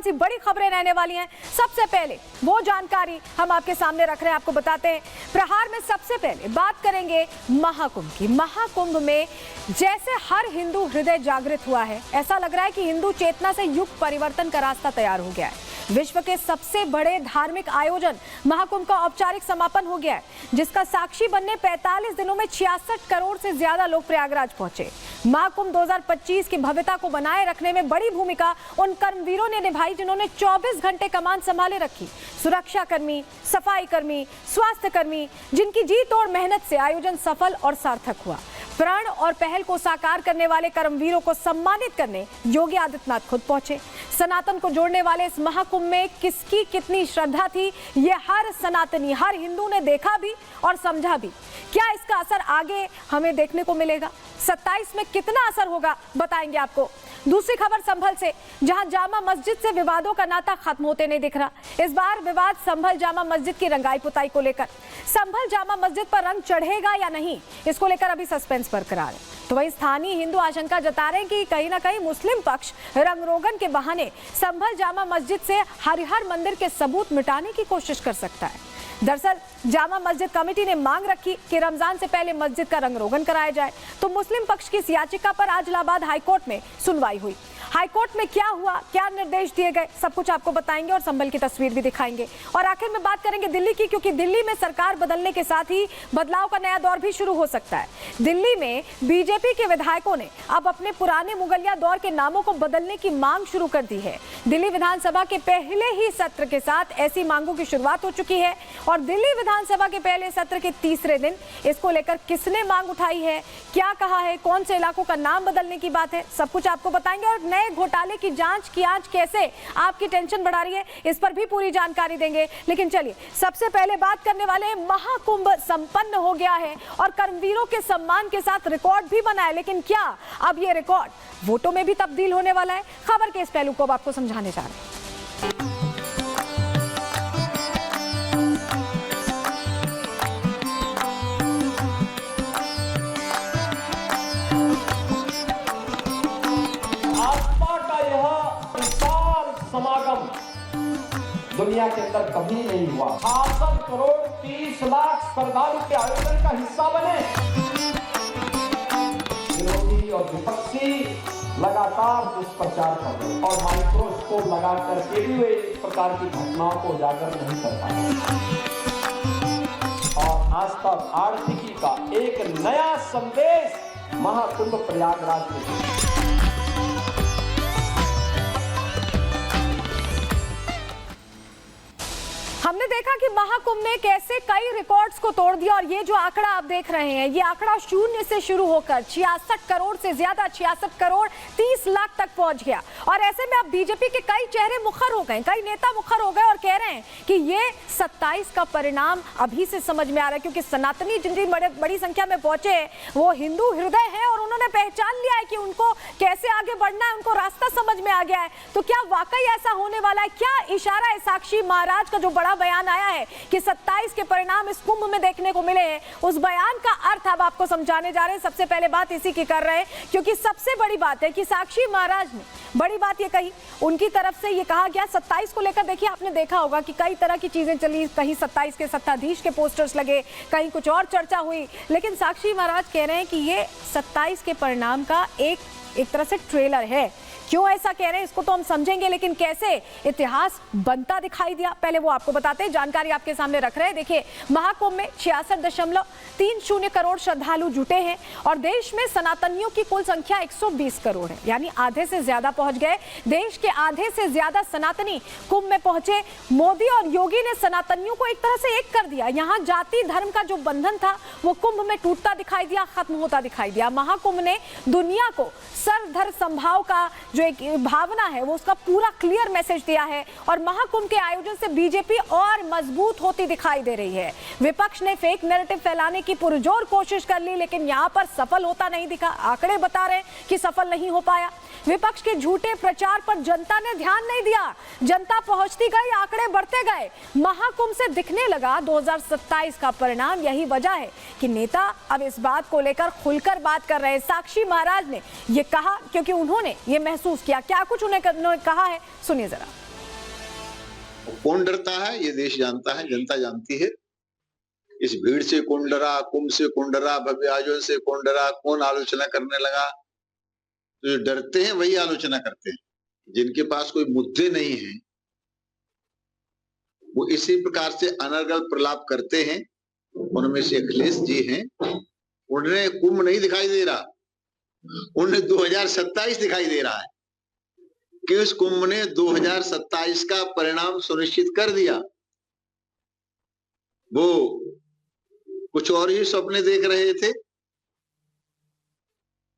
सी बड़ी खबरें रहने वाली हैं। सबसे पहले वो जानकारी हम आपके सामने रख रहे हैं, आपको बताते हैं। प्रहार में सबसे पहले बात करेंगे महाकुंभ की। महाकुंभ में जैसे हर हिंदू हृदय जागृत हुआ है, ऐसा लग रहा है कि हिंदू चेतना से युग परिवर्तन का रास्ता तैयार हो गया है। विश्व के सबसे बड़े धार्मिक आयोजन महाकुंभ का औपचारिक समापन हो गया है, जिसका साक्षी बनने 45 दिनों में 66 करोड़ से ज्यादा लोग प्रयागराज पहुंचे। महाकुंभ 2025 की भव्यता को बनाए रखने में बड़ी भूमिका उन कर्मवीरों ने निभाई जिन्होंने 24 घंटे कमान संभाले रखी। सुरक्षा कर्मी, सफाई कर्मी, स्वास्थ्य कर्मी, जिनकी जी तोड़ मेहनत से आयोजन सफल और सार्थक हुआ। प्रण और पहल को साकार करने वाले कर्मवीरों को सम्मानित करने योगी आदित्यनाथ खुद पहुंचे। सनातन को जोड़ने वाले इस महाकुंभ में किसकी कितनी श्रद्धा थी, ये हर सनातनी, हर हिंदू ने देखा भी और समझा भी। क्या इसका असर आगे हमें देखने को मिलेगा? 27 में कितना असर होगा बताएंगे आपको। दूसरी खबर संभल से, जहां जामा मस्जिद से विवादों का नाता खत्म होते नहीं दिख रहा। इस बार विवाद संभल जामा मस्जिद की रंगाई पुताई को लेकर। संभल जामा मस्जिद पर रंग चढ़ेगा या नहीं, इसको लेकर अभी सस्पेंस बरकरार है। तो वही स्थानीय हिंदू आशंका जता रहे हैं कि कहीं ना कहीं मुस्लिम पक्ष रंगरोगन के बहाने संभल जामा मस्जिद से हरिहर मंदिर के सबूत मिटाने की कोशिश कर सकता है। दरअसल जामा मस्जिद कमेटी ने मांग रखी कि रमजान से पहले मस्जिद का रंगरोगन कराया जाए, तो मुस्लिम पक्ष की इस याचिका पर आज इलाहाबाद हाईकोर्ट में सुनवाई हुई। हाईकोर्ट में क्या हुआ, क्या निर्देश दिए गए, सब कुछ आपको बताएंगे और संभल की तस्वीर भी दिखाएंगे। और आखिर में बात करेंगे दिल्ली की, क्योंकि दिल्ली में सरकार बदलने के साथ ही बदलाव का नया दौर भी शुरू हो सकता है। दिल्ली में बीजेपी के विधायकों ने अब अपने पुराने मुगलिया दौर के नामों को बदलने की मांग शुरू कर दी है। दिल्ली विधानसभा के पहले ही सत्र के साथ ऐसी मांगों की शुरुआत हो चुकी है और दिल्ली विधानसभा के पहले सत्र के तीसरे दिन इसको लेकर किसने मांग उठाई है, क्या कहा है, कौन से इलाकों का नाम बदलने की बात है, सब कुछ आपको बताएंगे। और नए घोटाले की जांच की आंच कैसे आपकी टेंशन बढ़ा रही है, इस पर भी पूरी जानकारी देंगे। लेकिन चलिए सबसे पहले बात करने वाले हैं, महाकुंभ संपन्न हो गया है और कर्मवीरों के सम्मान के साथ रिकॉर्ड भी बना है। लेकिन क्या अब ये रिकॉर्ड वोटों में भी तब्दील होने वाला है? खबर के इस पहलू को अब आपको समझाने जा रहे हैं। समागम दुनिया के अंदर कभी नहीं हुआ। 68 करोड़ 30 लाख श्रद्धालु के आयोजन का हिस्सा बने। विरोधी और विपक्षी लगातार दुष्प्रचार कर रहे और माइक्रोस्कोप लगा करके भी वे इस प्रकार की घटनाओं को उजागर नहीं कर पाए। और आज तक आर्थिकी का एक नया संदेश महाकुंभ प्रयागराज में। हमने देखा कि महाकुंभ ने कैसे कई रिकॉर्ड्स को तोड़ दिया और ये जो आंकड़ा आप देख रहे हैं, ये आंकड़ा शून्य से शुरू होकर 66 करोड़ से ज्यादा 66 करोड़ 30 लाख तक पहुंच गया। और ऐसे में अब बीजेपी के कई चेहरे मुखर हो गए, कई नेता मुखर हो गए और कह रहे हैं कि ये 27 का परिणाम अभी से समझ में आ रहा है, क्योंकि सनातनी जिन बड़ी संख्या में पहुंचे वो हिंदू हृदय है और उन्होंने पहचान लिया है कि उनको कैसे आगे बढ़ना है, उनको रास्ता समझ में आ गया है। तो क्या वाकई ऐसा होने वाला है? क्या इशारा है साक्षी महाराज का जो बड़ा बयान आया है कि 27 के परिणाम इस कुंभ में देखने को मिले हैं, उस बयान का अर्थ अब आपको समझाने जा रहे हैं। सबसे पहले बात इसी की कर रहे हैं, क्योंकि सबसे बड़ी बात है कि साक्षी महाराज ने बड़ी बात ये कही, उनकी तरफ से ये कहा गया 27 को लेकर। देखिए आपने देखा होगा कि कई तरह की चीजें चली, कहीं 27 के सत्ताधीश के पोस्टर्स लगे, कहीं कुछ और चर्चा हुई, लेकिन साक्षी महाराज कह रहे हैं कि ये 27 के परिणाम का एक तरह से ट्रेलर है। क्यों ऐसा कह रहे हैं इसको तो हम समझेंगे, लेकिन कैसे इतिहास बनता दिखाई दिया पहले वो आपको बताते हैं। जानकारी आपके सामने रख रहे हैं। देखिए महाकुंभ में 66.30 करोड़ श्रद्धालु जुटे हैं और देश में सनातनियों की कुल संख्या 120 करोड़ है, यानी आधे से ज्यादा पहुंच गए। देश के आधे से ज्यादा सनातनी कुंभ में पहुंचे। मोदी और योगी ने सनातनियों को एक तरह से एक कर दिया। यहाँ जाति धर्म का जो बंधन था वो कुंभ में टूटता दिखाई दिया, खत्म होता दिखाई दिया। महाकुंभ ने दुनिया को सर्वधर्म संभाव का जो एक भावना है वो उसका पूरा क्लियर मैसेज दिया है और महाकुंभ के आयोजन से बीजेपी और मजबूत होती दिखाई दे रही है। विपक्ष ने फेक नैरेटिव फैलाने की पुरजोर कोशिश कर ली, लेकिन यहाँ पर सफल होता नहीं दिखा। आंकड़े बता रहे हैं कि सफल नहीं हो पाया। विपक्ष के झूठे प्रचार पर जनता ने ध्यान नहीं दिया, जनता पहुंचती गई, आंकड़े बढ़ते गए। महाकुंभ से दिखने लगा 2027 का परिणाम। यही वजह है कि नेता अब इस बात को लेकर खुलकर बात कर रहे हैं। साक्षी महाराज ने ये कहा क्योंकि उन्होंने ये महसूस किया। क्या कुछ उन्होंने कहा है, सुनिए जरा। कौन डरता है ये देश जानता है, जनता जानती है। इस भीड़ से कौन डरा, कुंभ से कौन डरा, भव्य आयोजन से कौन डरा, कौन आलोचना करने लगा। तो जो डरते हैं वही आलोचना करते हैं। जिनके पास कोई मुद्दे नहीं है वो इसी प्रकार से अनर्गल प्रलाप करते हैं। उनमें से अखिलेश जी हैं, उन्हें कुंभ नहीं दिखाई दे रहा, उन्हें 2027 दिखाई दे रहा है कि उस कुंभ ने 2027 का परिणाम सुनिश्चित कर दिया। वो कुछ और ही सपने देख रहे थे।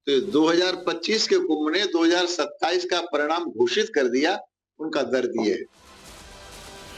तो 2025 के कुंभ ने 2027 का परिणाम घोषित कर दिया। उनका दर्द ये है।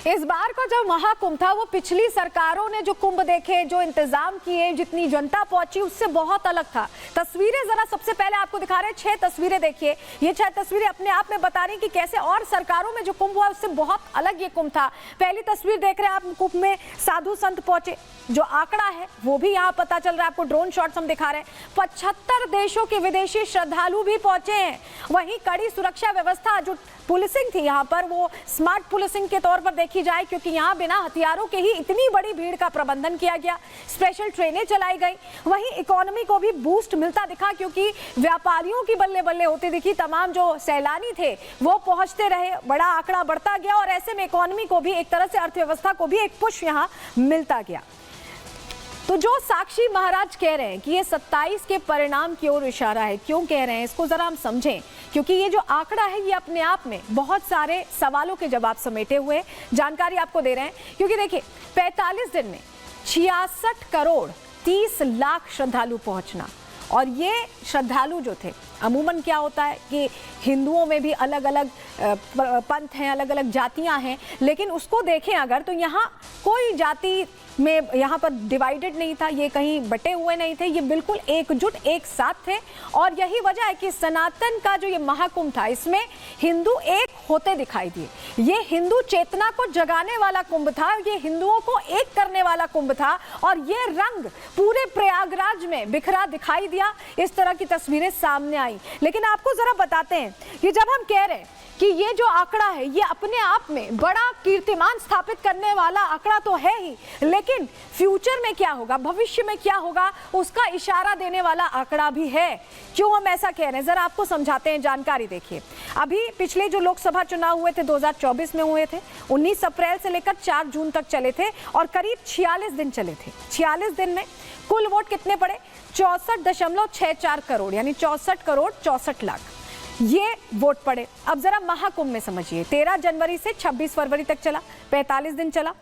इस बार का जो महाकुंभ था वो पिछली सरकारों ने जो कुंभ देखे, जो इंतजाम किए, जितनी जनता पहुंची उससे बहुत अलग था। तस्वीरें जरा सबसे पहले आपको दिखा रहे हैं, 6 तस्वीरें देखिए। ये 6 तस्वीरें अपने आप में बता रही कि कैसे और सरकारों में जो कुंभ हुआ उससे बहुत अलग ये कुंभ था। पहली तस्वीर देख रहे हैं आप, कुंभ में साधु संत पहुंचे। जो आंकड़ा है वो भी यहाँ पता चल रहा है आपको, ड्रोन शॉट्स हम दिखा रहे हैं। 75 देशों के विदेशी श्रद्धालु भी पहुंचे हैं। वहीं कड़ी सुरक्षा व्यवस्था, जो पुलिसिंग थी यहाँ पर, वो स्मार्ट पुलिसिंग के तौर पर देखी जाए, क्योंकि यहाँ बिना हथियारों के ही इतनी बड़ी भीड़ का प्रबंधन किया गया। स्पेशल ट्रेनें चलाई गई। वहीं इकोनॉमी को भी बूस्ट मिलता दिखा, क्योंकि व्यापारियों की बल्ले बल्ले होती दिखी। तमाम जो सैलानी थे वो पहुंचते रहे, बड़ा आंकड़ा बढ़ता गया और ऐसे में इकोनॉमी को भी, एक तरह से अर्थव्यवस्था को भी एक पुश यहाँ मिलता गया। तो जो साक्षी महाराज कह रहे हैं कि ये 27 के परिणाम की ओर इशारा है, क्यों कह रहे हैं इसको जरा हम समझें, क्योंकि ये जो आंकड़ा है ये अपने आप में बहुत सारे सवालों के जवाब समेटे हुए जानकारी आपको दे रहे हैं। क्योंकि देखिए 45 दिन में 66 करोड़ 30 लाख श्रद्धालु पहुंचना, और ये श्रद्धालु जो थे, अमूमन क्या होता है कि हिंदुओं में भी अलग अलग पंथ हैं, अलग अलग जातियां हैं, लेकिन उसको देखें अगर तो यहाँ कोई जाति में यहाँ पर डिवाइडेड नहीं था, ये कहीं बटे हुए नहीं थे, ये बिल्कुल एकजुट एक साथ थे। और यही वजह है कि सनातन का जो ये महाकुंभ था इसमें हिंदू एक होते दिखाई दिए। ये हिंदू चेतना को जगाने वाला कुंभ था, ये हिंदुओं को एक करने वाला कुंभ था, और ये रंग पूरे प्रयागराज में बिखरा दिखाई दिया। इस तरह की तस्वीरें सामने आई। लेकिन आपको जरा बताते हैं कि जब हम कह रहे हैं कि ये जो आंकड़ा है ये अपने आप में बड़ा कीर्तिमान स्थापित करने वाला आंकड़ा तो है ही, लेकिन फ्यूचर में क्या होगा, भविष्य में क्या होगा, उसका इशारा देने वाला आंकड़ा भी है। क्यों हम ऐसा कह रहे हैं जरा आपको समझाते हैं। जानकारी देखिए, अभी पिछले जो लोकसभा चुनाव हुए थे 2024 में हुए थे, 19 अप्रैल से लेकर 4 जून तक चले थे और करीब 46 दिन चले थे। 46 दिन में कुल वोट कितने पड़े? 64.64 करोड़, यानी 64 करोड़ 64 लाख ये वोट पड़े। अब जरा महाकुंभ में समझिए, 13 जनवरी से 26 फरवरी तक चला, 45 दिन चला।